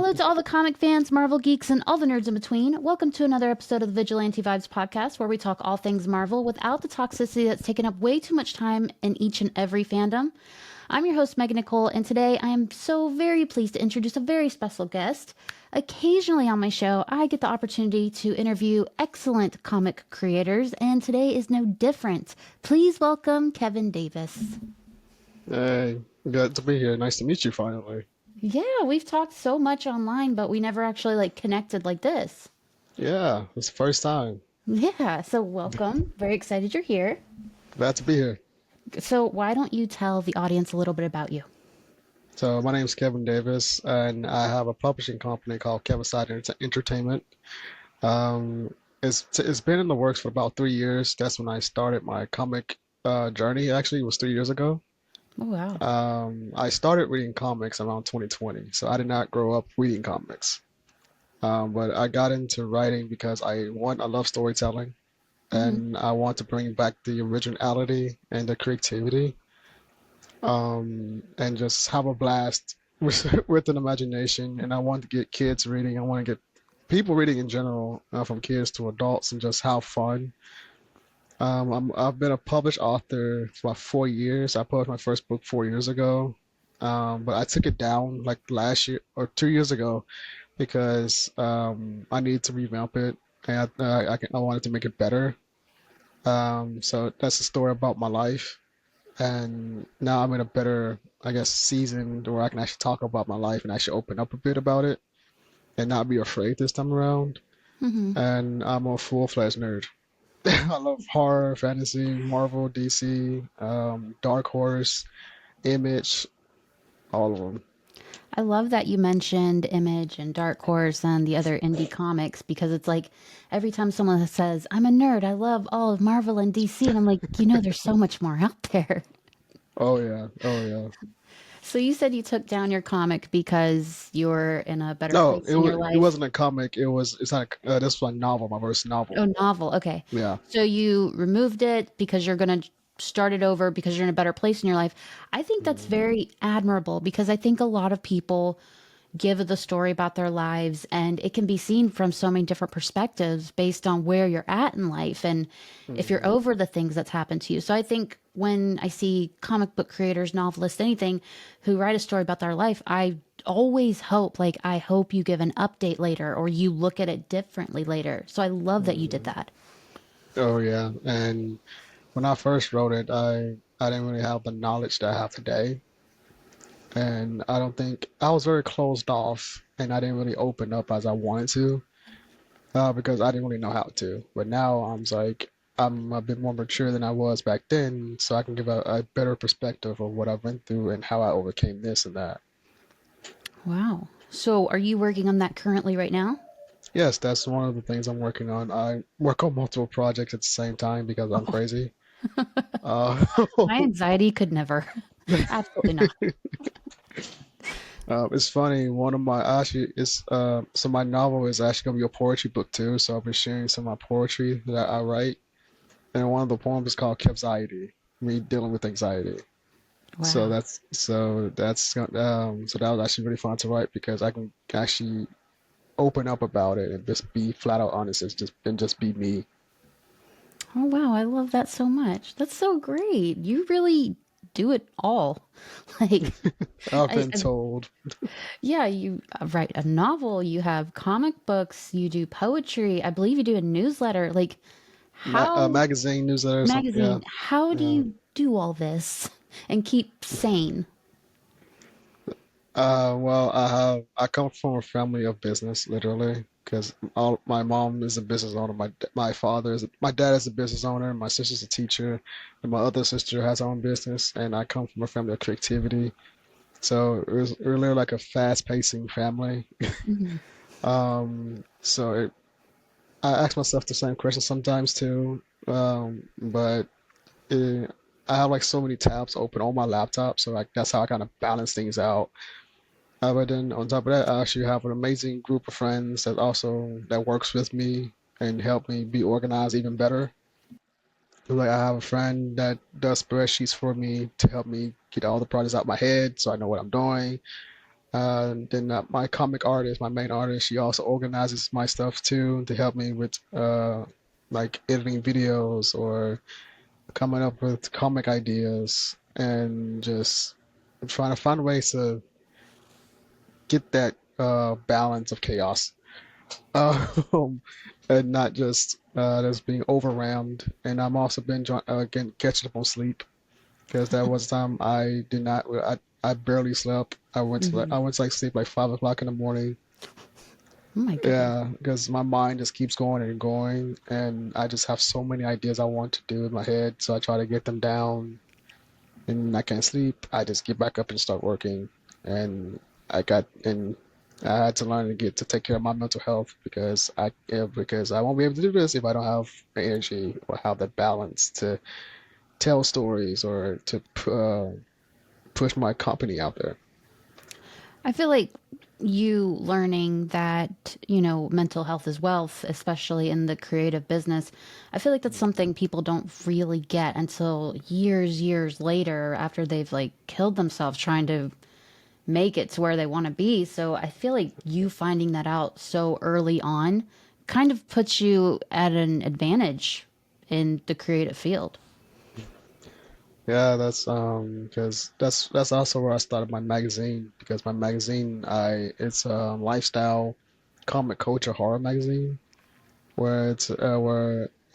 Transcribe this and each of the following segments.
Hello to all the comic fans, Marvel geeks, and all the nerds in between. Welcome to another episode of the Vigilante Vibes podcast, where we talk all things Marvel without the toxicity that's taken up way too much time in each and every fandom. I'm your host, Megan Nicole, and today I am so very pleased to introduce a very special guest. Occasionally on my show, I get the opportunity to interview excellent comic creators, and today is no different. Please welcome Kevin Davis. Hey, good to be here. Nice to meet you finally. Yeah, we've talked so much online, but we never actually connected like this. Yeah, it's the first time. Yeah, so welcome. Very excited you're here. Glad to be here. So, why don't you tell the audience a little bit about you? So my name is Kevin Davis, and I have a publishing company called Kevin Side Entertainment. Um, it's been in the works for about 3 years. That's when I started my comic journey. Actually, it was 3 years ago. Oh, wow. I started reading comics around 2020, so I did not grow up reading comics. But I got into writing because I love storytelling. Hmm. And I want to bring back the originality and the creativity, and just have a blast with an imagination. And I want to get kids reading. I want to get people reading in general, from kids to adults, and just have fun. I've been a published author for about 4 years. I published my first book 4 years ago, but I took it down like last year or 2 years ago because I needed to revamp it, and I wanted to make it better. So that's a story about my life. And now I'm in a better, I guess, season where I can actually talk about my life and actually open up a bit about it and not be afraid this time around. Hmm. And I'm a full-fledged nerd. I love horror, fantasy, Marvel, DC, Dark Horse, Image, all of them. I love that you mentioned Image and Dark Horse and the other indie comics because it's like every time someone says, I'm a nerd, I love all of Marvel and DC, and I'm like, there's so much more out there. Oh yeah, oh yeah. So, you said you took down your comic because you're in a better No, place in your it life. wasn't a comic. It's not this was a novel, my first Oh, novel. novel. Okay. Yeah. So you removed it because you're going to start it over because you're in a better place in your life. I think that's Mhm. very admirable because I think a lot of people give the story about their lives and it can be seen from so many different perspectives based on where you're at in life and if you're Mhm. over the things that's happened to you. So I think when I see comic book creators, novelists, anything who write a story about their life, I always hope I hope you give an update later or you look at it differently later. So I love that you did Mhm. that. Oh yeah, and when I first wrote it, I didn't really have the knowledge that I have today, and I don't think I was very closed off, and I didn't really open up as I wanted to, because I didn't really know how to. But now I'm a bit more mature than I was back then, so I can give a better perspective of what I went through and how I overcame this and that. Wow. So are you working on that currently right now? Yes, that's one of the things I'm working on. I work on multiple projects at the same time because I'm Oh, crazy. Uh, my anxiety could never. Absolutely not. It's funny. One of my actually is so my novel is actually gonna be a poetry book too. So I'll be sharing some of my poetry that I write, and one of the poems is called "Anxiety," me dealing with anxiety. So Wow. so that was actually really fun to write because I can actually open up about it and just be flat out honest. Just be me. Oh, wow. I love that so much. That's so great. You really do it all. Like, I've I, been I told. yeah, you write a novel, you have comic books, you do poetry. I believe you do a newsletter. Like, how, Magazine newsletter or something. Yeah, magazine, how do yeah. you do all this and keep sane? Well, I come from a family of business, literally, because all my mom is a business owner. My dad is a business owner. My sister's a teacher, and my other sister has her own business. And I come from a family of creativity, so it was really like a fast-pacing family. Hmm. So I ask myself the same question sometimes too. But it, I have like so many tabs open on my laptop, so like that's how I kind of balance things out. But then on top of that, I actually have an amazing group of friends that works with me and help me be organized even better. Like I have a friend that does spreadsheets for me to help me get all the projects out my head so I know what I'm doing. My comic artist, my main artist, she also organizes my stuff too to help me with like editing videos or coming up with comic ideas and just trying to find ways to get that balance of chaos, um, and not just just being overwhelmed. And I'm also been again catching up on sleep because that was time I did not. I barely slept. Hmm. I went to like sleep like 5 o'clock in the morning. Oh my goodness. Yeah, because my mind just keeps going and going, and I just have so many ideas I want to do in my head. So I try to get them down, and I can't sleep. I just get back up and start working, and and I had to learn to get to take care of my mental health because I won't be able to do this if I don't have the energy or have the balance to tell stories or to push my company out there. I feel like you learning that, mental health is wealth, especially in the creative business. I feel like that's something people don't really get until years later after they've like killed themselves trying to make it to where they want to be. So I feel like you finding that out so early on kind of puts you at an advantage in the creative field. Yeah, that's because that's also where I started my magazine because my magazine I it's a lifestyle comic culture horror magazine where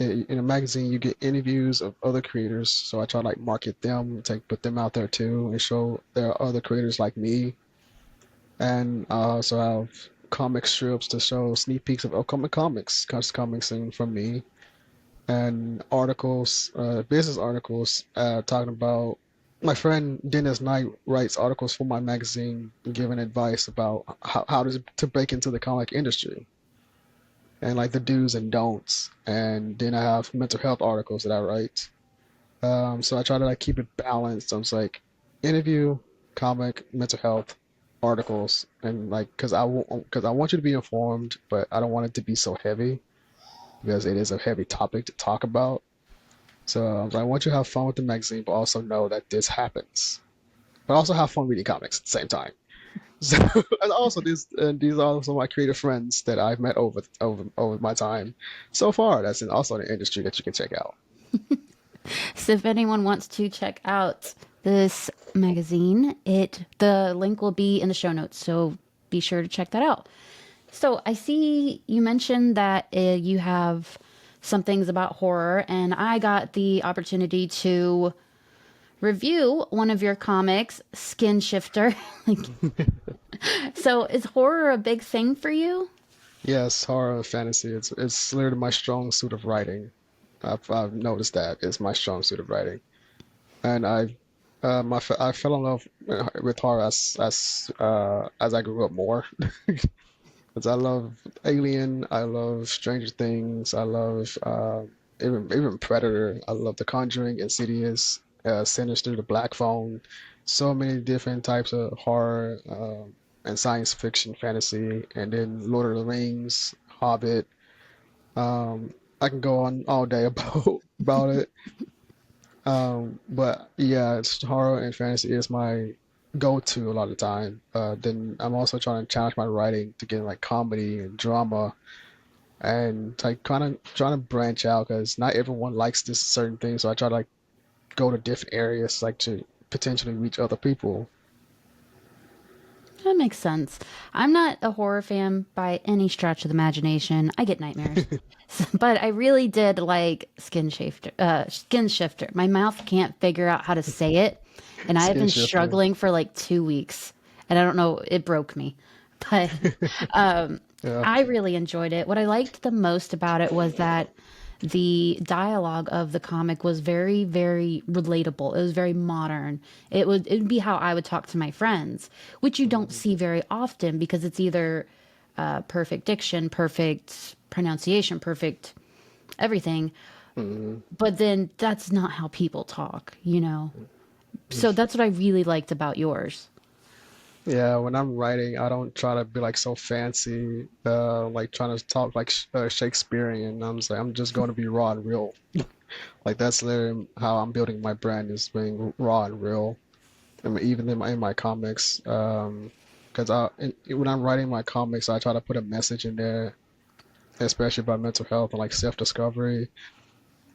in a magazine you get interviews of other creators, so I try to like market them, take put them out there too, and show there are other creators like me, and I also have comic strips to show sneak peeks of upcoming comics, coming soon from me, and articles, business articles, talking about. My friend Dennis Knight writes articles for my magazine, giving advice about how to break into the comic industry and like the do's and don'ts. And then I have mental health articles that I write. So I try to like keep it balanced. So it's like interview, comic, mental health articles, and like because I want you to be informed, but I don't want it to be so heavy because it is a heavy topic to talk about. So I want you to have fun with the magazine, but also know that this happens. But also have fun reading comics at the same time. So, and also these are also my creative friends that I've met over my time so far. That's also an industry that you can check out. So if anyone wants to check out this magazine, the link will be in the show notes. So be sure to check that out. So I see you mentioned that you have some things about horror, and I got the opportunity to review one of your comics, Skin Shifter. Like, so is horror a big thing for you? Yes, horror and fantasy. It's literally my strong suit of writing. I've noticed that it's my strong suit of writing, and I fell in love with horror as I grew up more. Because I love Alien, I love Stranger Things, I love even Predator, I love The Conjuring, Insidious, Sinister, The Black Phone, so many different types of horror and science fiction, fantasy, and then Lord of the Rings, Hobbit. I can go on all day about it. But yeah, it's horror and fantasy is my go-to a lot of the time. Then I'm also trying to challenge my writing to get like comedy and drama and like kind of trying to branch out because not everyone likes this certain thing. So I try to like go to different areas like to potentially reach other people. That makes sense. I'm not a horror fan by any stretch of the imagination. I get nightmares. But I really did like Skin Shifter. Skin Shifter. My mouth can't figure out how to say it, and I have Skin been shifter. struggling for like 2 weeks, and I don't know. It broke me, but Yeah. I really enjoyed it. What I liked the most about it was that the dialogue of the comic was very relatable. It was very modern. It would be how I would talk to my friends, which you don't Mhm. see very often because it's either perfect diction, perfect pronunciation, perfect everything. Mhm. But then that's not how people talk. So that's what I really liked about yours. Yeah, when I'm writing, I don't try to be like so fancy, like trying to talk like Shakespearean. I'm just going to be raw and real. Like that's literally how I'm building my brand is being raw and real. I mean, even in my comics. because when I'm writing my comics, I try to put a message in there, especially about mental health and like self-discovery.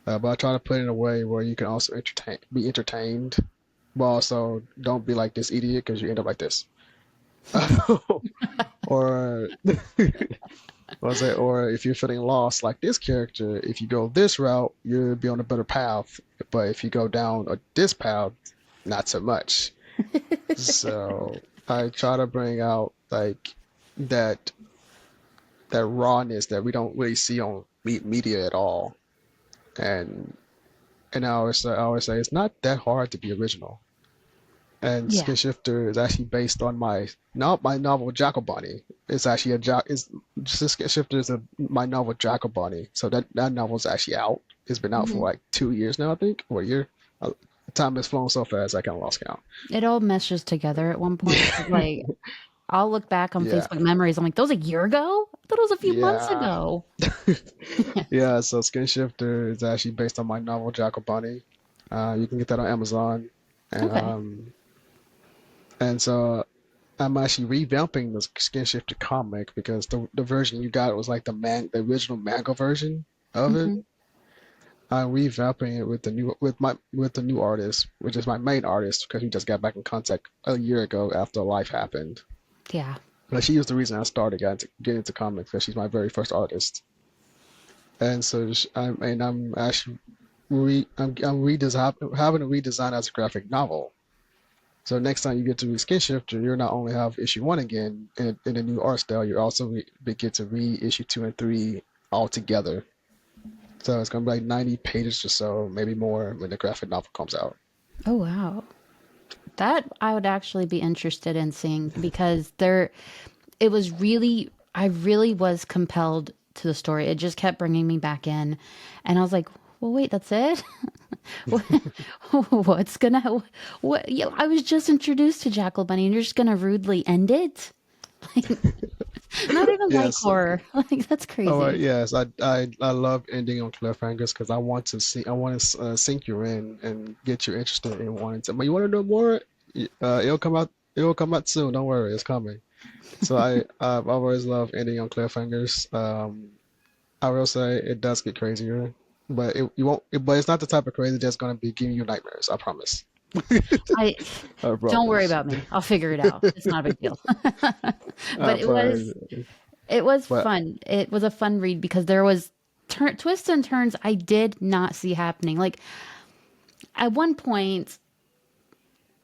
But I try to put it in a way where you can also be entertained, but also don't be like this idiot because you end up like this. Or or if you're feeling lost like this character, if you go this route, you'll be on a better path. But if you go down this path, not so much. So I try to bring out like that that rawness that we don't really see on media at all. And I always say it's not that hard to be original. And Yeah. Skin Shifter is actually based on my novel Jacobani. It's actually a Jack is Skin Shifter is my novel Jacobani. So that novel is actually out. It's been out for Hmm. like 2 years now, I think, or a year. Uh, Time has flown so fast, I kind of lost count. It all meshes together at one point. Like, I'll look back on Yeah, Facebook memories. I'm like, that was a year ago? I thought it was a few months yeah, ago. yeah. So Skin Shifter is actually based on my novel Jacobani. You can get that on Amazon, and Okay. so I'm actually revamping the Skin Shifter comic because the version you got was like the original manga version of it. Hmm. I'm revamping it with the new artist, which is my main artist because we just got back in contact a year ago after life happened. Yeah. But she was the reason I started getting into comics because she's my very first artist. And so I'm actually I'm having a redesign as a graphic novel. So next time you get to read Skin Shifter, you'll not only have issue one again in a new art style, you also get to read issue two and three all together. So it's gonna be like 90 pages or so, maybe more, when the graphic novel comes out. Oh, wow. That I would actually be interested in seeing because it was really, I really was compelled to the story. It just kept bringing me back in. And I was like, well, wait, that's it? What- What's gonna, what, I was just introduced to Jackal Bunny and you're just gonna rudely end it? Like, not even like Yes. horror. Like, that's Oh, crazy. yes. I love ending on cliffhangers because I want to sink you in and get you interested in wanting to. But you want to know more? It'll come out. It'll come out soon. Don't worry, it's coming. So I've always loved ending on cliffhangers. I will say it does get crazier, but it you won't. But it's not the type of crazy that's gonna be giving you nightmares. I promise. I I don't worry promise. about me. I'll figure it out. It's not a big deal. I But promise. it was But fun. It was a fun read because there was twists and turns I did not see happening. Like at one point,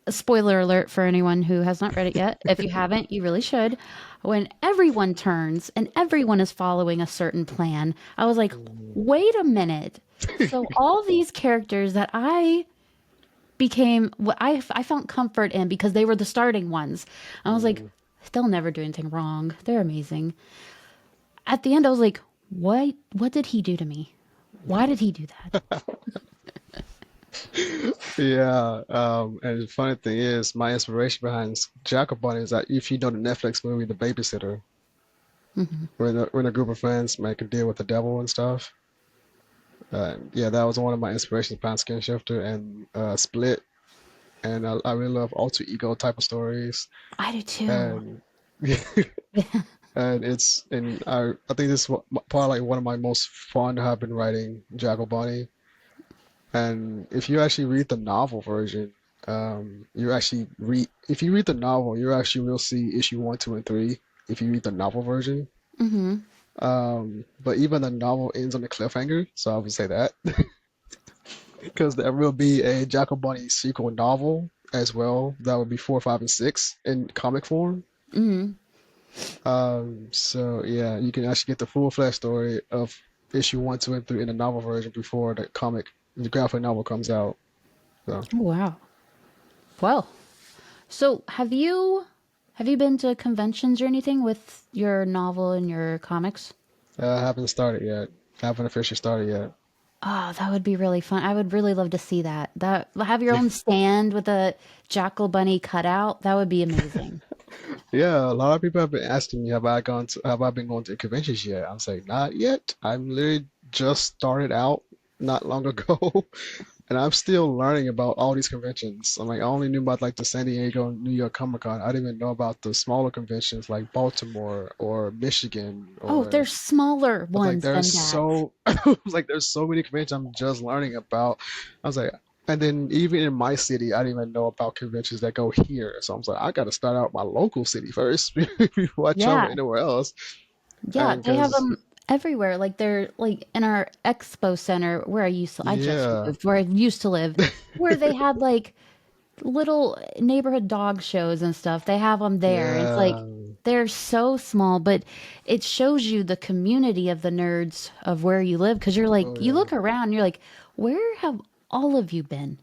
a spoiler alert for anyone who has not read it yet. If you haven't, you really should. When everyone turns and everyone is following a certain plan, I was like, wait a minute. So all these characters that I became what I found comfort in because they were the starting ones. I was like, mm, they'll never do anything wrong. They're amazing. At the end, I was like, what did he do to me? Why did he do that? yeah, and the funny thing is, my inspiration behind Jacobon is that if you know the Netflix movie The Babysitter, Hmm. when a group of friends make a deal with the devil and stuff. Yeah, that was one of my inspirations behind Skin Shifter and Split, and I really love alter ego type of stories, I do too. and I think this is probably like one of my most fun I've been writing Jacobani. And if you actually read the novel version, you actually read if you read the novel, you actually will see issue one, two, and three if you read the novel version. Hmm. But even the novel ends on a cliffhanger, so I would say that because there will be a Jacobani sequel novel as well. That would be four, five, and six in comic form. Hmm. So yeah, you can actually get the full-fledged story of issue one, two, and three in the novel version before the graphic novel comes out. So Oh, wow. Well, so have you been to conventions or anything with your novel and your comics? I haven't started yet. I haven't officially started yet. Oh, that would be really fun. I would really love to see that. That have your own stand with a Jackal Bunny cutout. That would be amazing. Yeah, a lot of people have been asking me, have I been going to conventions yet? I'm saying not yet. I'm literally just started out not long ago. And I'm still learning about all these conventions. I'm like, I only knew about like the San Diego, New York Comic Con. I didn't even know about the smaller conventions like Baltimore or Michigan Oh, or there's smaller I was like, ones than that. I was like, there's so many conventions I'm just learning about. I was like, and then even in my city, I didn't even know about conventions that go here. So I was like, I got to start out my local city first before I travel Yeah. anywhere else. Yeah, And they have because, them everywhere. Like they're like in our expo center where I just yeah, moved, where I used to live, where they had like little neighborhood dog shows and stuff. They have them there. It's like yeah, they're so small, but it shows you the community of the nerds of where you live because you're like, oh you yeah, look around, you're like, where have all of you been?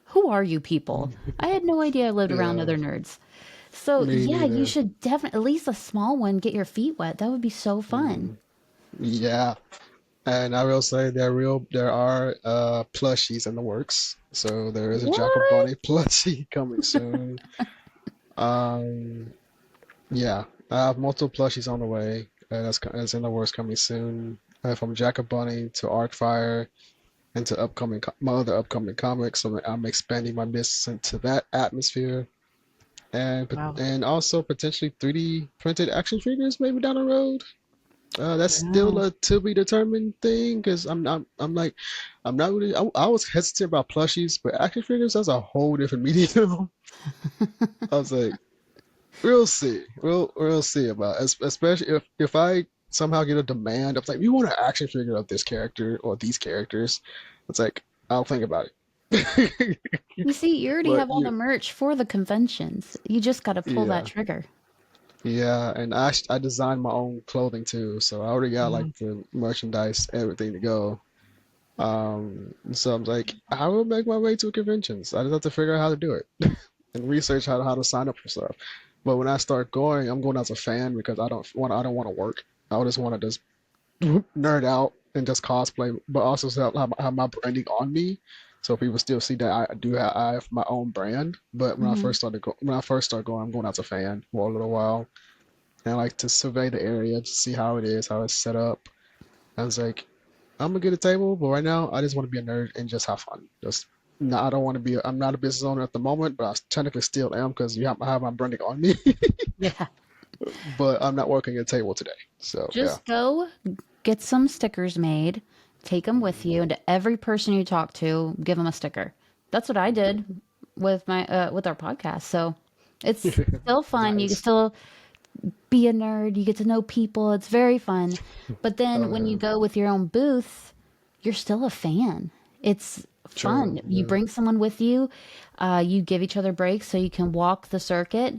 Who are you people? I had no idea I lived around yeah, other nerds. So, me yeah, you neither. should definitely, at least a small one, get your feet wet. That would be so fun. Mm, yeah. And I will say there are plushies in the works. So there is a Jack of What? Bunny plushie coming soon. Um, yeah, I have multiple plushies on the way. That's in the works coming soon. From Jack of Bunny to Arcfire and to my other upcoming comics. So I'm expanding my business into that atmosphere. Wow. And also potentially 3D printed action figures maybe down the road. That's still Wow. a to be determined thing because I'm not really I was hesitant about plushies, but action figures that's a whole different medium. I was like, we'll see, we'll see about it. Especially if I somehow get a demand of like you want an action figure of this character or these characters, it's like I'll think about it. You see, you already But have all the merch for the conventions. You just got to pull that yeah. trigger. Yeah, and I designed my own clothing too, so I already got like Wow. the merchandise, everything to go. So I'm like, I will make my way to conventions. I just have to figure out how to do it and research how to sign up for stuff. But when I start going, I'm going as a fan because I don't want to work. I just want to just nerd out and just cosplay, but also have my branding on me, so people still see that I have my own brand. But Hmm. when I first start going, I'm going as a fan for a little while and I like to survey the area to see how it is, how it's set up. I was like, I'm gonna get a table, but right now I just want to be a nerd and just have fun. Just no, I don't want to be. I'm not a business owner at the moment, but I technically still am because I have my branding on me. Yeah. But I'm not working at a table today, so yeah. Just go get some stickers made, take them with you, and to every person you talk to, give them a sticker. That's what I did with my with our podcast. So it's still fun. You can Nice. still be a nerd. You get to know people. It's very fun. But then Oh when you yeah, go with your own booth, you're still a fan. It's true. fun. You Yeah. bring someone with you. You give each other breaks so you can walk the circuit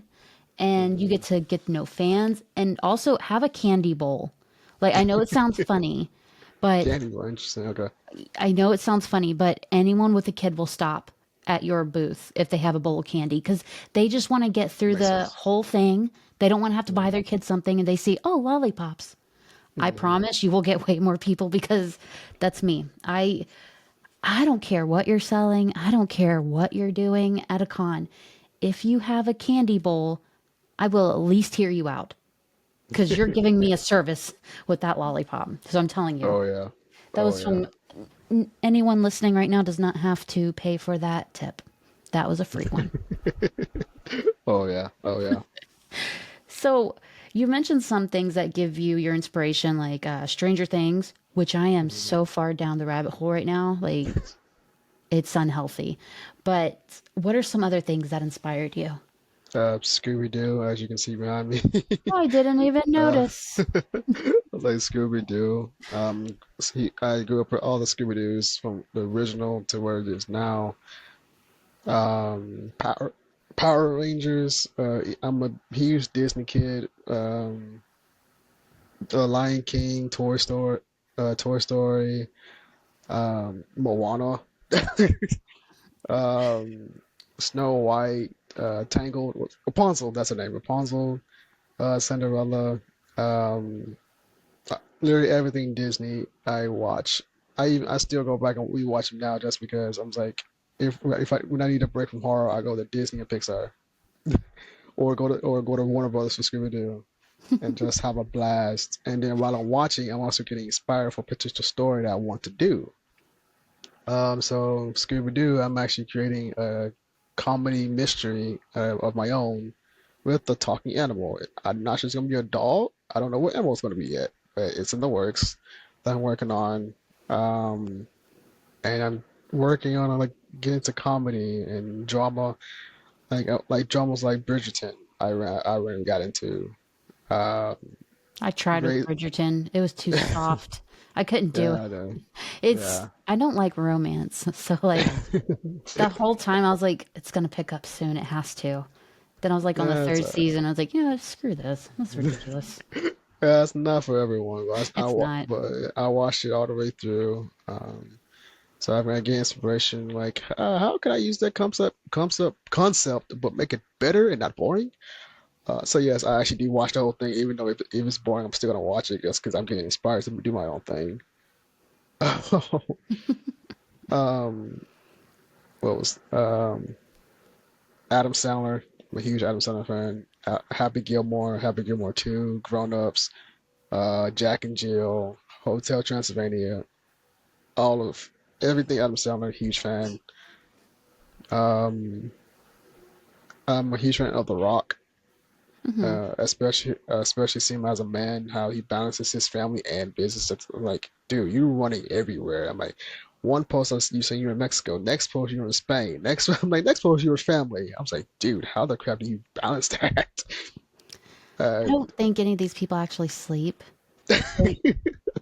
and you Mhm. get to know fans and also have a candy bowl. Like I know it sounds funny, but Candy bar, interesting. Okay, anyone with a kid will stop at your booth if they have a bowl of candy because they just want to get through makes the sense. whole thing. They don't want to have to buy Mhm. their kids something and they see, oh, lollipops. I Mhm. promise you will get way more people because that's me. I don't care what you're selling. I don't care what you're doing at a con. If you have a candy bowl, I will at least hear you out because you're giving me a service with that lollipop. So I'm telling you, Oh yeah. that Oh was yeah. from anyone listening right now does not have to pay for that tip. That was a free one. Oh yeah. Oh yeah. So you mentioned some things that give you your inspiration, like Stranger Things, which I am Mhm. so far down the rabbit hole right now. Like it's unhealthy. But what are some other things that inspired you? Scooby Doo, as you can see behind me. Oh, I didn't even Uh, notice. I like Scooby Doo. I grew up with all the Scooby Doos from the original to where it is now. Power Rangers. I'm a huge Disney kid. The Lion King, Toy Story, Moana, um, Snow White, Tangled, Rapunzel. That's her name. Rapunzel, Cinderella. Um, Literally everything Disney I watch. I still go back and rewatch them now just because I'm like when I need a break from horror, I go to Disney and Pixar or go to Warner Brothers for Scooby Doo and just have a blast. And then while I'm watching, I'm also getting inspired for a particular story that I want to do. So Scooby-Doo, I'm actually creating a comedy mystery of my own with the talking animal. I'm not sure it's gonna be a doll. I don't know what animal it's gonna be yet, but it's in the works that I'm working on. Um, and I'm working on like getting into comedy and drama, like dramas like Bridgerton. I really got into. Uh, I tried with great. Bridgerton. It was too soft. I couldn't do it. Yeah, I know. It's Yeah. I don't like romance. So like the whole time I was like, it's gonna pick up soon. It has to. Then I was like on the Yeah, it's third all right. season, I was like, screw this. That's ridiculous. Yeah, it's not for everyone, It's not. but I watched it all the way through. So I'm gonna get inspiration. Like, how can I use that concept, but make it better and not boring? So yes, I actually do watch the whole thing, even though if it's boring, I'm still gonna watch it just because I'm getting inspired to do my own thing. Um, what was Adam Sandler? I'm a huge Adam Sandler fan. Happy Gilmore 2, Grown Ups, Jack and Jill, Hotel Transylvania, all of everything Adam Sandler, huge fan. Um, I'm a huge fan of The Rock, Hmm. especially seeing him as a man, how he balances his family and business. I'm like, dude, you're running everywhere. I'm like, one post you say you're in Mexico, next post you're in Spain, next I'm like, next post you're with family. I was like, dude, how the crap do you balance that? I Uh, don't think any of these people actually sleep. Like,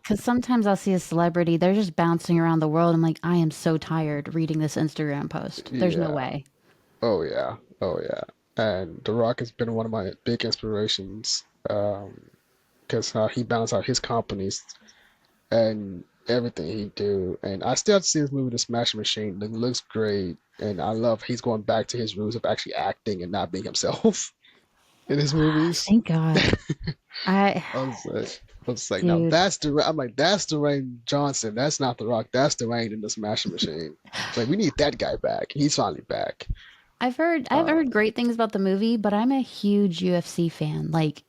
because sometimes I'll see a celebrity, they're just bouncing around the world. I'm like, I am so tired reading this Instagram post. There's no yeah. way. Oh yeah. Oh yeah. And The Rock has been one of my big inspirations. Because he balanced out his companies and everything he do. And I still have to see this movie, The Smashing Machine. It looks great, and I love he's going back to his roots of actually acting and not being himself in his movies. Thank God. I, I was like, now dude, that's I'm like, that's Dwayne Johnson. That's not The Rock. That's Dwayne in The Smashing Machine. It's like we need that guy back. He's finally back. I've Uh, heard great things about the movie, but I'm a huge UFC fan, like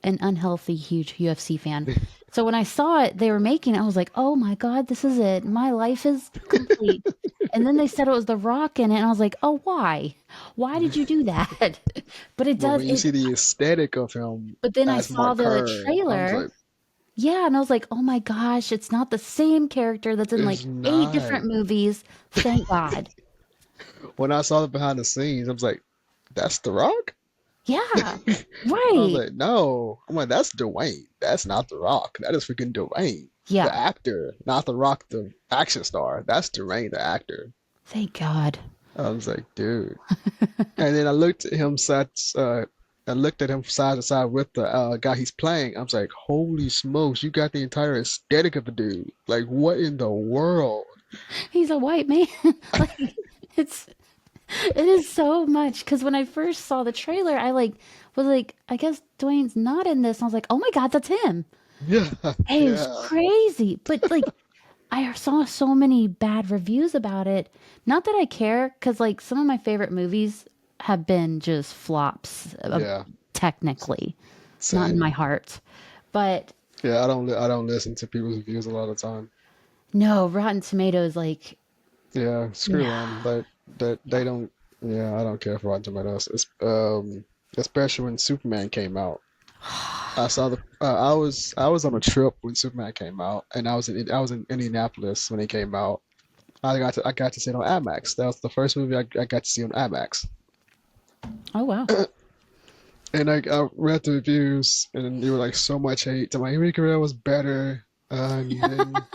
an unhealthy, huge UFC fan. So when I saw it, they were making it, I was like, oh my God, this is it. My life is complete. And then they said it was The Rock in it, and I was like, oh, why? Why did you do that? But it but does when you it. see the aesthetic of him But then I as saw Mark the Kerr, I was trailer. like, Yeah, and I was like, "Oh my gosh, it's not the same character that's in like it's 8 not. different movies. Thank God." When I saw the behind the scenes, I was like, that's The Rock? Yeah. I was Right. like, no. I'm like, that's Dwayne. That's not The Rock. That is freaking Dwayne, the Yeah. actor, not The Rock, the action star. That's Dwayne, the actor. Thank God. I was like, dude. And then I looked at him side to side with the guy he's playing. I was like, holy smokes, you got the entire aesthetic of the dude. Like, what in the world? He's a white man. Like it's it is so much cuz when I first saw the trailer, I like was like, I guess Dwayne's not in this. And I was like, "Oh my God, that's him." Yeah, It was yeah, crazy. But like I saw so many bad reviews about it. Not that I care, because like some of my favorite movies have been just flops, yeah. technically, not in Same. my heart. But Yeah, I don't listen to people's reviews a lot of the time. no, Rotten Tomatoes, like, Yeah, screw them. yeah, That yeah. they don't. Yeah, I don't care for Rotten Tomatoes. Especially when Superman came out. I was on a trip when Superman came out, and I was in Indianapolis when it came out. I got to see it on IMAX. That was the first movie I got to see on IMAX. Oh wow. And I read the reviews, and they were like so much hate. My Henry Cavill was better, and then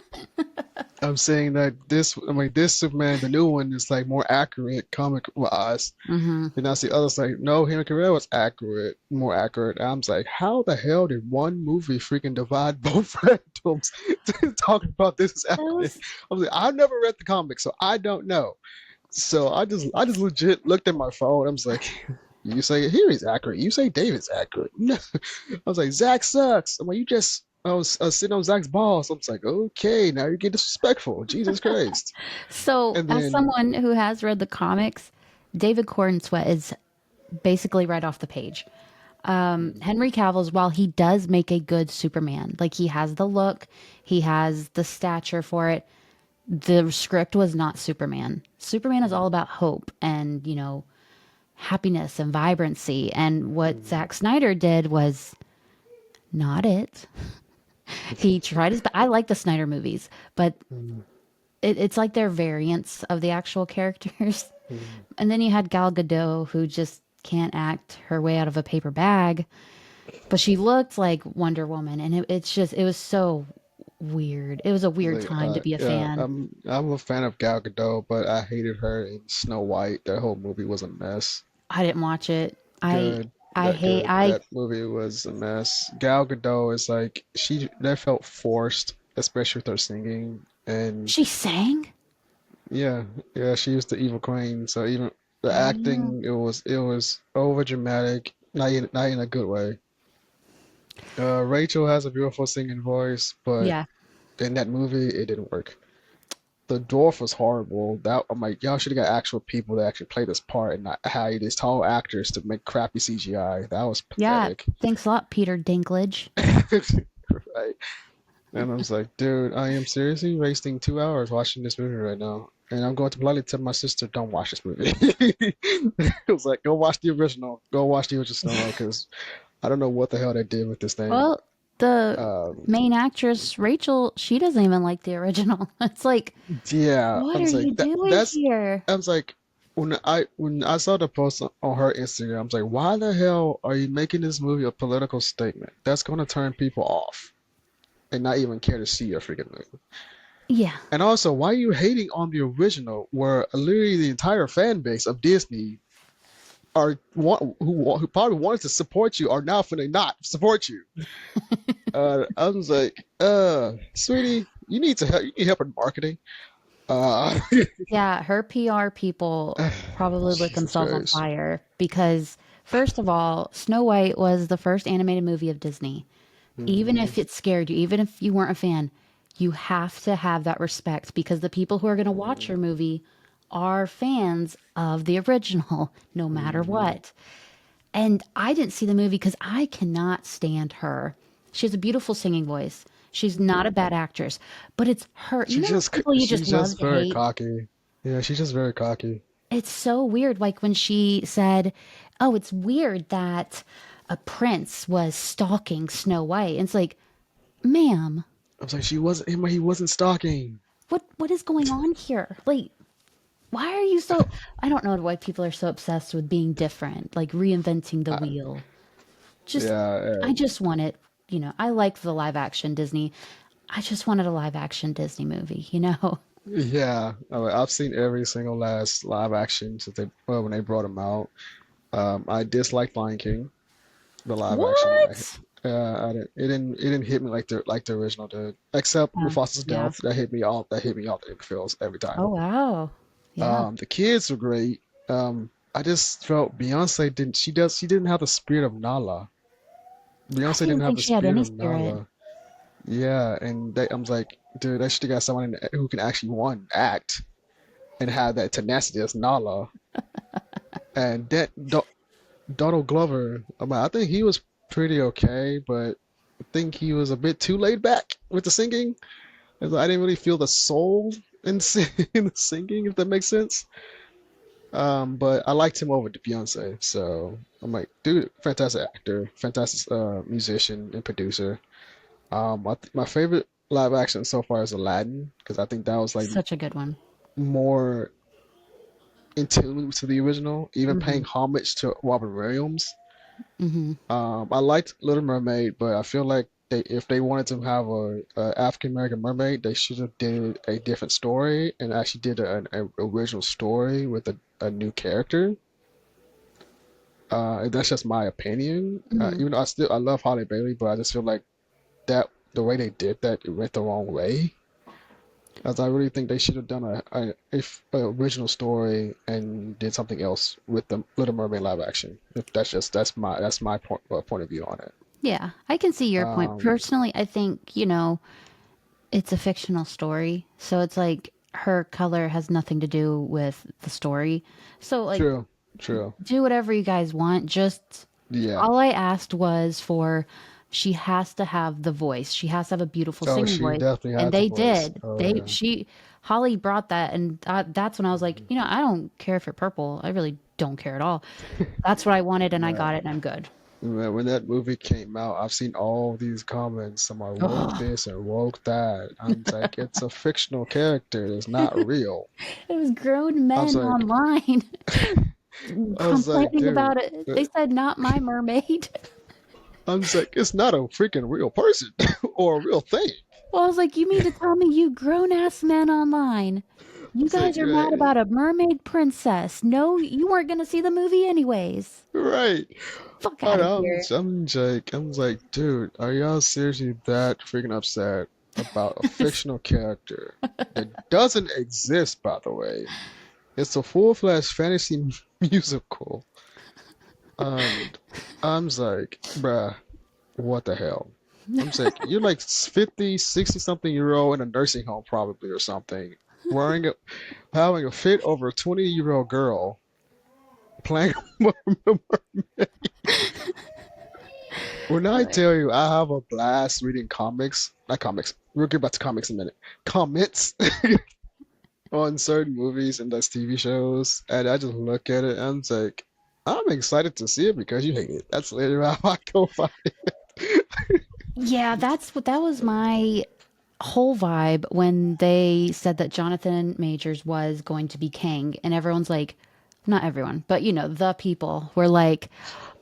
I'm saying that this Superman, the new one, is like more accurate comic wise. Hmm. And that's the other side. No, Henry Cavill was accurate, more accurate. And I'm like, how the hell did one movie freaking divide both fandoms talking about this is That happening? was I was like, I've never read the comic, so I don't know. So I just legit looked at my phone. I was like, you say Henry's accurate. You say David's accurate. No. I was like, Zach sucks. I'm like, you just I was sitting on Zach's balls. I was like, okay, now you're getting disrespectful. Jesus Christ. so. And As then someone who has read the comics, David Cornsweet is basically right off the page. Henry Cavill's, while he does make a good Superman, like he has the look, he has the stature for it. the script was not Superman. Superman is all about hope and, happiness and vibrancy. And what Mm, Zack Snyder did was not it. He tried his best. I like the Snyder movies, but mm, it's like they're variants of the actual characters. mm. And then you had Gal Gadot, who just can't act her way out of a paper bag, but she looked like Wonder Woman, and it was so weird. It was a weird Like, time to be a yeah, fan. I'm a fan of Gal Gadot, but I hated her in Snow White. That whole movie was a mess. I didn't watch it. Good, I that hate good. I That movie was a mess. Gal Gadot is like that felt forced, especially with her singing. And She sang. yeah, yeah, she was the evil queen. So even the Oh, acting, it was over dramatic, not in a good way. Rachel has a beautiful singing voice, but yeah, in that movie, it didn't work. The dwarf was horrible. That I'm like, y'all should have got actual people that actually play this part and not hire these tall actors to make crappy CGI. That was yeah. pathetic. Thanks a lot, Peter Dinklage. Right. And I was like, dude, I am seriously wasting 2 hours watching this movie right now. And I'm going to politely tell my sister, don't watch this movie. It was like, go watch the original. Go watch the original Snow White, because I don't know what the hell they did with this thing. Well, the Um, main actress, Rachel, she doesn't even like the original. It's like, yeah, I what are was you like, doing here? I was like, when I saw the post on her Instagram, I was like, why the hell are you making this movie a political statement? That's going to turn people off and not even care to see your freaking movie. Yeah, And also, why are you hating on the original, where literally the entire fan base of Disney who probably wanted to support you are now finna not support you? I was like, sweetie, you need help in marketing. Uh, yeah. Her PR people probably lit Jesus themselves on Christ. fire because, first of all, Snow White was the first animated movie of Disney. Even Hmm. if it scared you, even if you weren't a fan, you have to have that respect because the people who are going to watch your movie are fans of the original, no matter Hmm. what. And I didn't see the movie because I cannot stand her. She has a beautiful singing voice. She's not a bad actress, but it's her. You know those people you just She's love just to very hate? cocky. Yeah, she's just very cocky. It's so weird. Like when she said, "Oh, it's weird that a prince was stalking Snow White." And it's like, ma'am, I was like, he wasn't stalking. what is going on here? Like, why are you so I don't know why people are so obsessed with being different, like reinventing the I, wheel. Just yeah, I just want it, I like the live action Disney. I just wanted a live action Disney movie. yeah. I've seen every single last live action since when they brought them out. I disliked Lion King, the live action. What? It didn't hit me like the original did, except Yeah. Mufasa's Yeah. death. That hit me off the feels every time. Oh wow. Yeah. The kids were great. I just felt Beyonce didn't have the spirit of Nala. I Beyonce didn't didn't have think the she had spirit any of spirit. Nala. Yeah, and I was like, dude, they should have got someone who can actually one act and have that tenacity as Nala. And Donald Glover, I think he was pretty okay, but I think he was a bit too laid back with the singing. I didn't really feel the soul in the singing, if that makes sense. But I liked him over to Beyonce, so I'm like, dude, fantastic actor, fantastic musician and producer. My favorite live action so far is Aladdin, because I think that was like Such a good one. more in tune to the original, even Hmm. paying homage to Robin Williams. Hmm. I liked Little Mermaid, but I feel like if they wanted to have a African American mermaid, they should have did a different story and actually did an original story with a new character. That's just my opinion. Hmm. Even though I love Halle Bailey, but I just feel like that the way they did that, it went the wrong way. As I really think they should have done a original story and did something else with the Little Mermaid live action. If that's my point of view on it. Yeah, I can see your point. Um, Personally, I think, it's a fictional story. So it's like her color has nothing to do with the story. So, like, true, true. do whatever you guys want. Just Yeah. all I asked was for she has to have the voice. She has to have a beautiful Oh, singing she voice. definitely And had the they voice. did. Oh They yeah. she Holly brought that, and that's when I was like, I don't care if you're purple. I really don't care at all. That's what I wanted, and I got it, Man, and I'm good. man, when that movie came out, I've seen all these comments. Some are woke this and woke that. I'm like, it's a fictional character. It's not real. It was grown I was men like, online I was like, complaining dude. about it. They said, "Not my mermaid." I'm just like, it's not a freaking real person or a real thing. Well, I was like, "You mean to tell me you grown ass men online? You It's like, guys are mad right, about a mermaid princess? No, you weren't gonna see the movie anyways. right. Fuck And out of here." I'm like, dude, are y'all seriously that freaking upset about a fictional character that doesn't exist, by the way? It's a full-fledged fantasy musical. And I'm just like, bruh, what the hell? I'm just like, you're like 50, 60 something year old in a nursing home probably or something, wearing a, having a fit over a 20-year-old girl playing when I tell you I have a blast reading comics, not comics, we'll get back to comics in a minute. Comments on certain movies and those TV shows, and I just look at it and I'm just like, I'm excited to see it because you hate it. That's literally how I go by it. Yeah, that was my whole vibe when they said that Jonathan Majors was going to be Kang, and everyone's like, not everyone, but the people were like,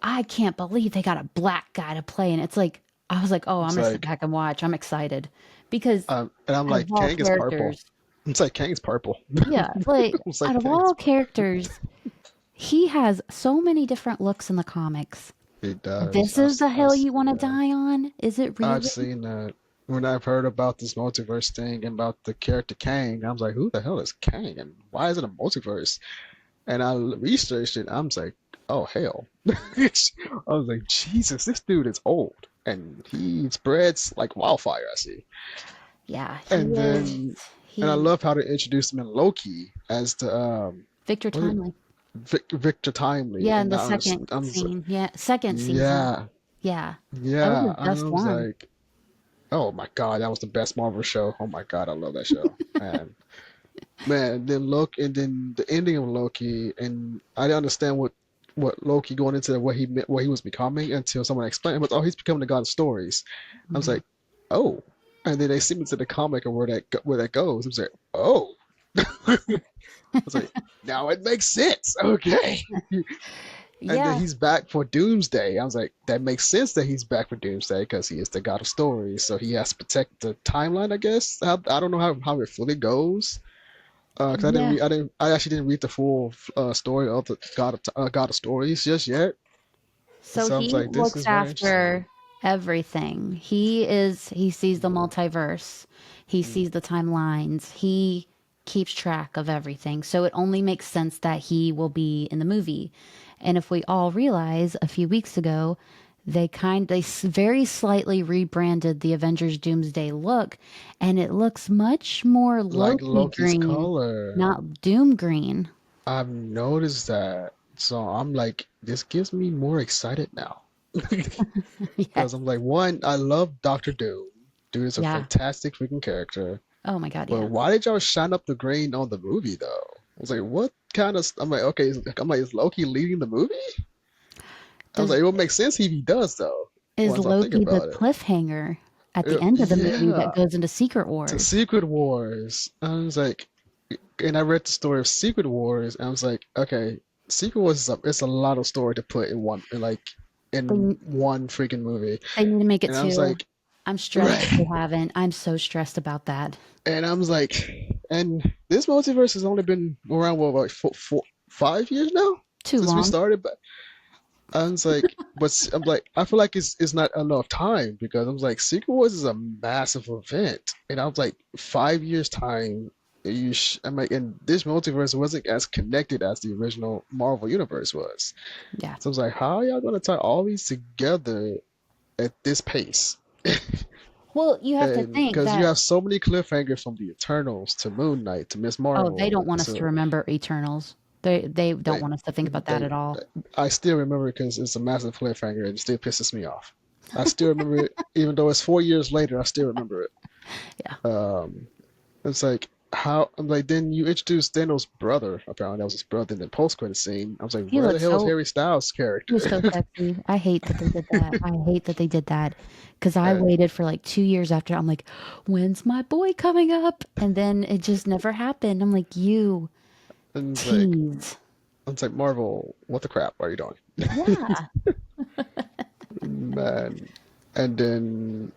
I can't believe they got a black guy to play. And it's like, I was like, oh, I'm It's gonna sit like, back and watch. I'm excited because and I'm out of like, all Kang is purple. characters, It's like Kang's purple. yeah, like It's out like of Kang's all purple. characters, he has so many different looks in the comics. He does. This is the I've hill you want seen to that. die on? Is it I've really? seen that. When I've heard about this multiverse thing and about the character Kang, I was like, who the hell is Kang? And why is it a multiverse? And I researched it. I'm just like, oh hell. I was like, Jesus, this dude is old. And he spreads like wildfire, I see. Yeah, he And is. then, and I He love how they introduced him in Loki as the Victor what is it? Timely. Victor Timely. Yeah, in And the I was, second I'm just, scene. Yeah, second season. yeah, Yeah, that was yeah. his And best I was one. like, oh my God, that was the best Marvel show. Oh my God, I love that show. And man, then look, and then the ending of Loki, and I didn't understand what Loki going into what he meant, what he was becoming until someone explained. But oh, he's becoming the god of stories. I was Mhm. like, oh, and then they sent me to the comic and where that goes. I was like, oh, I was like, now it makes sense. Okay, and then Yeah. he's back for Doomsday. I was like, that makes sense that he's back for Doomsday because he is the god of stories. So he has to protect the timeline, I guess. I don't know how it fully goes. Because Yeah. I actually didn't read the full story of the God of Stories just yet. So So I was he like, this looks is very interesting. after everything. He sees the multiverse. He Mm. sees the timelines. He keeps track of everything. So it only makes sense that he will be in the movie. And if we all realize a few weeks ago, very slightly rebranded the Avengers Doomsday look, and it looks much more Like Loki Loki's green, color, not Doom green. I've noticed that. So I'm like, this gives me more excited now. Because Yes. I'm like, one, I love Doctor Doom. Dude is a Yeah. fantastic freaking character. Oh my God, But yeah. why did y'all shine up the green on the movie though? I was like, what kind of? I'm like, okay, is Loki leading the movie? I was Does like, it would make sense if he does though. Is Once I think Loki the about it. cliffhanger at the end of the movie that Yeah, goes into Secret to Wars? Secret Wars. I was like, and I read the story of Secret Wars, and I was like, okay, Secret Wars is it's a lot of story to put in one, in They, one freaking movie. they need to make it And I was two. like, I'm stressed that they right. haven't. I'm so stressed about that. And I was like, and this multiverse has only been around what, like 5 years now Too since we long. started. But I was like, I'm like, I feel like it's not enough time because I was like, Secret Wars is a massive event, and I was like, 5 years time. I'm like, and this multiverse wasn't as connected as the original Marvel universe was. Yeah. So I was like, how are y'all gonna tie all these together at this pace? Well, you have to And think because you that, have so many cliffhangers from the Eternals to Moon Knight to Miss oh, they Marvel don't want us to to remember Eternals. They don't they want us to think about that they at all. I still remember it because it's a massive cliffhanger and it still pisses me off. I still remember it, even though it's 4 years later. I still remember it. Yeah. Um, it's like how I'm like then you introduced Thanos' brother. Apparently that was his brother in the post credit scene. I was like, He where the looks hell is so Harry Styles' he was so character? sexy. I hate that they did that. I hate that they did that because I And waited for like 2 years after. I'm like, when's my boy coming up? And then it just never happened. I'm like, you and tease. it's like Marvel, what the crap are you doing? Yeah. Man. And then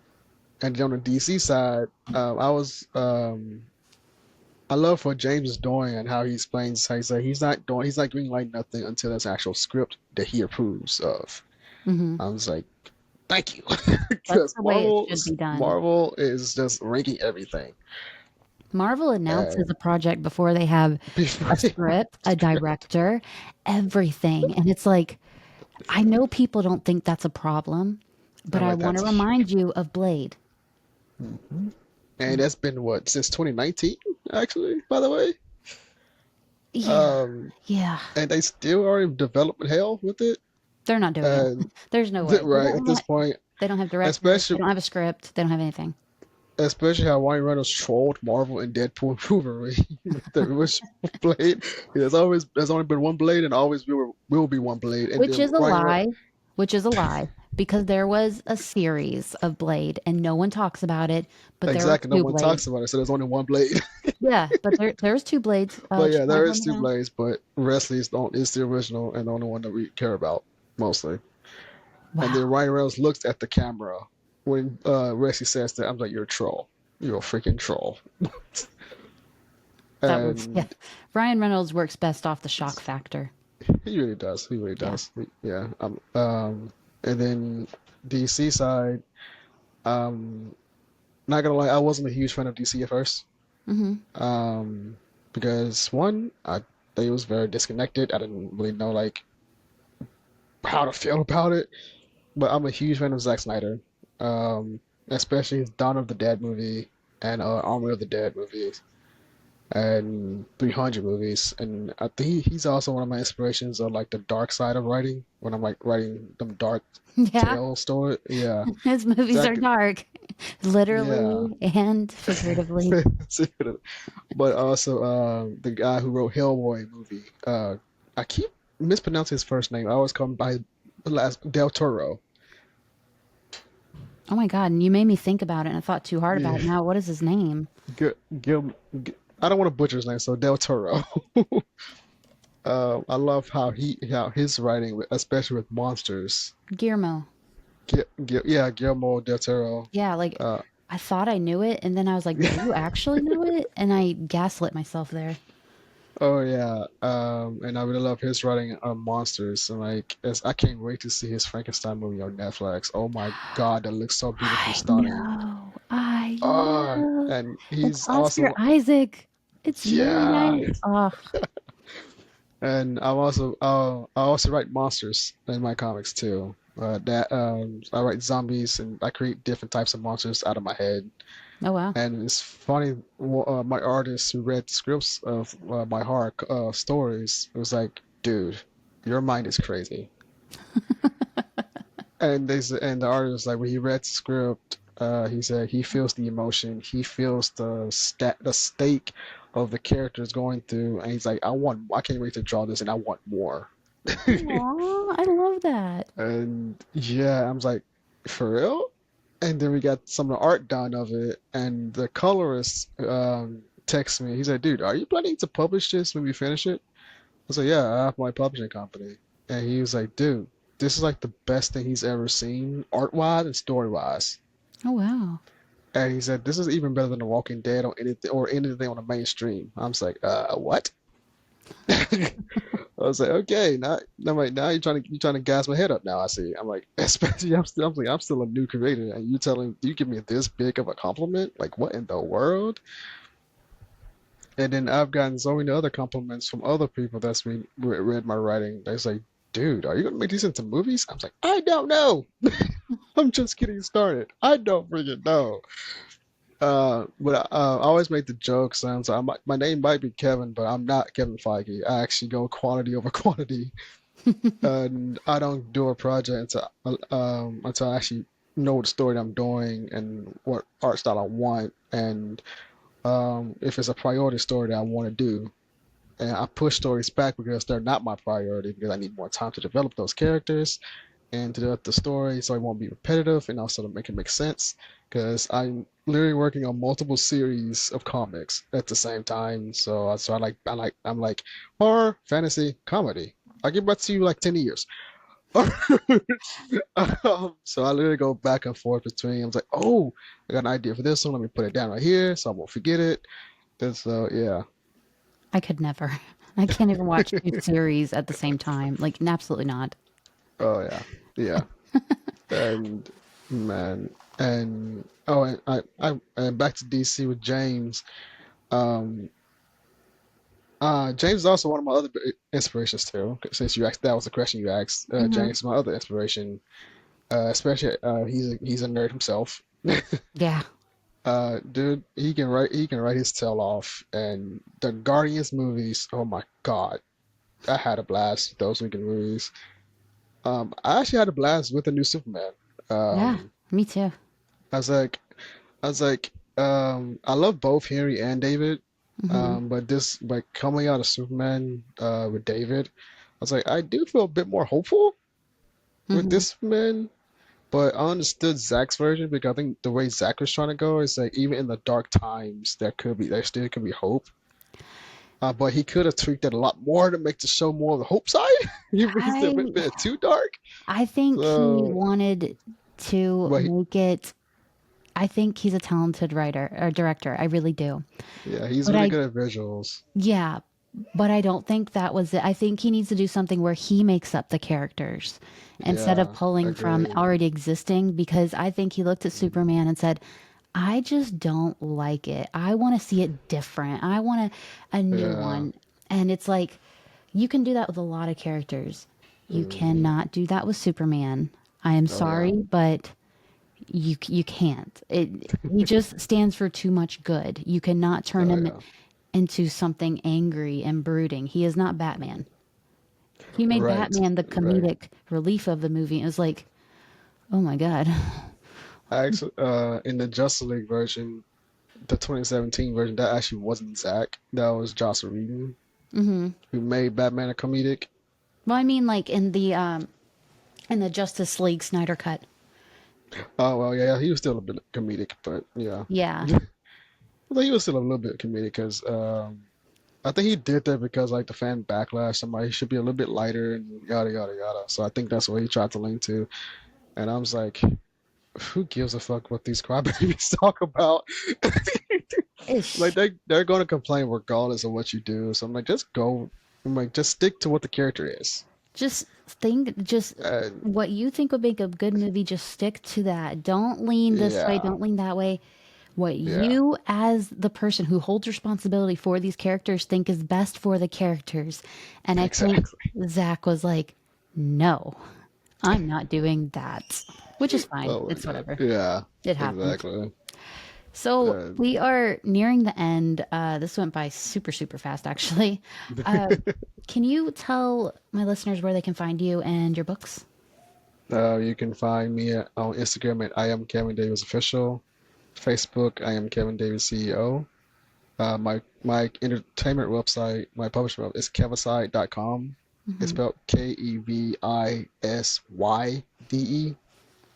on the DC side, I love what James is doing and how he explains how he's not doing like nothing until there's an actual script that he approves of. Hmm. I was like, thank you, That's because the way it should be done. Marvel is just ranking everything. Marvel announces a And project before they have before a they have script, the a script, director, everything. And it's like, I know people don't think that's a problem, but I'm I like, want to that's remind you of Blade. Mhm. And that's been what since 2019, actually, by the way. Yeah. Um, Yeah. and they still are in development hell with it. They're not doing it. And There's no way. right at this point, They don't have directors. They especially don't have a script. They don't have anything. how Ryan Reynolds trolled Marvel and Deadpool and Wolverine with the original Blade. There's only been one Blade and always will be one Blade. And Which then is a lie. Which is a lie. Because there was a series of Blade and no one talks about it, but there were exactly, no two one talks Blades. about it, so there's only one Blade. Yeah, but there's two Blades. But Just yeah, not there is him two now. Blades, but Wesley is the original and the only one that we care about mostly. And then Wow. Ryan Reynolds looks at the camera when Wesley says that. I'm like, you're a troll. You're a freaking troll. That was yeah. And Ryan Reynolds works best off the shock factor. he really does. He really Yeah. does. Yeah. And then DC side, um, not gonna lie, I wasn't a huge fan of DC at first. Hmm. Um, because one, I think it was very disconnected. I didn't really know like how to feel about it. But I'm a huge fan of Zack Snyder, especially his Dawn of the Dead movie and Army of the Dead movies and 300 movies. And I think he's also one of my inspirations of like the dark side of writing when I'm like writing them dark Yeah. tale story. Yeah, His movies are Zack. dark, Yeah, literally and figuratively. but also the guy who wrote Hellboy movie. I keep mispronouncing his first name. I always call him by the last Del Toro. Oh my God. And you made me think about it and I thought too hard about Yeah. it. Now, what is his name? Gil, Gil, I don't want to butcher his name, so Del Toro. I love how his writing, especially with monsters. Guillermo. Yeah, Guillermo del Toro. Yeah. Like Uh, I thought I knew it. And then I was like, do you actually know it? And I gaslit myself there. oh yeah, and I really love his writing on monsters. And like, I can't wait to see his Frankenstein movie on Netflix. Oh my God, that looks so beautifully I stunning. know. I know. And It's he's Oscar also Isaac. It's Moon yeah. Knight. Oh, And I also write monsters in my comics too. That I write zombies and I create different types of monsters out of my head. oh wow. And it's funny, my artist who read the scripts of my horror stories, it was like, dude, your mind is crazy. And the artist was like when he read the script, he said he feels the emotion, he feels the stake of the characters going through, and he's like, I can't wait to draw this, and I want more. Aw, I love that. And yeah, I was like, for real? And then we got some of the art done of it, and the colorist texted me. He said, "Dude, are you planning to publish this when we finish it?" I was like, "Yeah, I have my publishing company." And he was like, "Dude, this is like the best thing he's ever seen, art-wise and story-wise." Oh wow. And he said, "This is even better than The Walking Dead or anything on the mainstream." I was like, what?" I was like, okay, now you're trying to gas my head up now. I see. I'm like, especially I'm still a new creator, and you give me this big of a compliment? Like, what in the world? And then I've gotten so many other compliments from other people that's read my writing. They say, dude, are you gonna make these into movies? I was like, I don't know. I'm just getting started. I don't freaking know. But I always make the joke sounds. My name might be Kevin, but I'm not Kevin Feige. I actually go quality over quantity, and I don't do a project until I actually know the story I'm doing and what art style I want. And if it's a priority story that I want to do. And I push stories back because they're not my priority because I need more time to develop those characters and to develop the story so it won't be repetitive and also to make it make sense. Because I'm literally working on multiple series of comics at the same time. I'm like horror, fantasy, comedy. I'll get back to you like 10 years. So I literally go back and forth between. I was like, oh, I got an idea for this one. Let me put it down right here so I won't forget it. And so yeah. I could never. I can't even watch two series at the same time. Like, absolutely not. Oh yeah. Yeah. And man, and oh, and and back to DC with James. Um, James is also one of my other inspirations too. Since you asked, that was the question you asked. Hmm. James is my other inspiration. Especially, he's a nerd himself. Yeah. Dude, he can write his tail off. And the Guardians movies, oh my God, I had a blast with those weekend movies. I actually had a blast with the new Superman. Yeah. Um, Me too. I was like, I was like, I love both Henry and David. Hmm. But coming out of Superman, with David, I was like, I do feel a bit more hopeful with Hmm. this Superman. But I understood Zach's version because I think the way Zach was trying to go is like even in the dark times, there still could be hope. But he could have tweaked it a lot more to make the show more of the hope side. He raised it a I bit too dark. I think he So, wanted to but he, make it. I think he's a talented writer or director. I really do. yeah, he's But really I, good at visuals. yeah, but I don't think that was it. I think he needs to do something where he makes up the characters instead of Yeah, pulling from agreed. already existing, because I think he looked at Superman and said, I just don't like it. I want to see it different. I want a new Yeah. one. And it's like, you can do that with a lot of characters. You Hmm. cannot do that with Superman. I am Oh yeah. sorry, but you can't. He just stands for too much good. You cannot turn Oh him yeah. into something angry and brooding. He is not Batman. He made Right. Batman the Right. comedic relief of the movie. It was like, oh my god. Actually, in the Justice League version, the 2017 version, that actually wasn't Zack. That was Joss Whedon Hmm. who made Batman a comedic. Well, I mean, like in the Justice League Snyder cut. Oh well, yeah, he was still a bit comedic, but yeah, Yeah. I think he was still a little bit comedic because I think he did that because like the fan backlash, somebody should be a little bit lighter and yada yada yada. So I think that's what he tried to link to. And I was like, who gives a fuck what these crybabies talk about? Like Ish. they're gonna complain regardless of what you do. So I'm like, just go. I'm like, just stick to what the character is. Just And what you think would make a good movie, just stick to that. Don't lean this way, yeah, don't lean that way. What yeah, you, as the person who holds responsibility for these characters, think is best for the characters. And I think exactly. Zach was like, no, I'm not doing that, which is fine. Oh my It's God. whatever. Yeah, It happens. exactly. So And we are nearing the end. This went by super, super fast, actually. Uh, can you tell my listeners where they can find you and your books? you can find me on Instagram at I am Kevin Davis Official, Facebook I am Kevin Davis CEO. My entertainment website, my publisher web is keviside.com. It's Hmm. spelled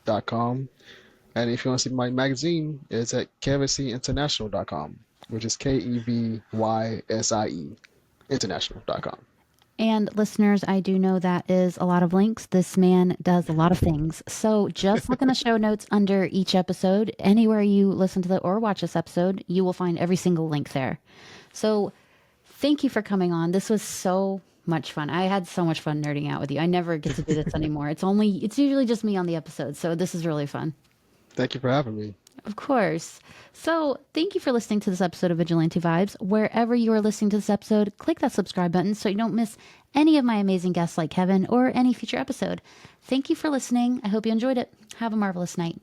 KEVISYDE.com. And if you want to see my magazine, it's at kevisyinternational.com, which is KEVYSIE international.com. And listeners, I do know that is a lot of links. This man does a lot of things. So just look in the show notes under each episode. Anywhere you listen to the or watch this episode, you will find every single link there. So thank you for coming on. This was so much fun. I had so much fun nerding out with you. I never get to do this anymore. It's usually just me on the episode. So this is really fun. Thank you for having me. Of course. So, thank you for listening to this episode of Vigilante Vibes. Wherever you are listening to this episode, click that subscribe button so you don't miss any of my amazing guests like Kevin or any future episode. Thank you for listening. I hope you enjoyed it. Have a marvelous night.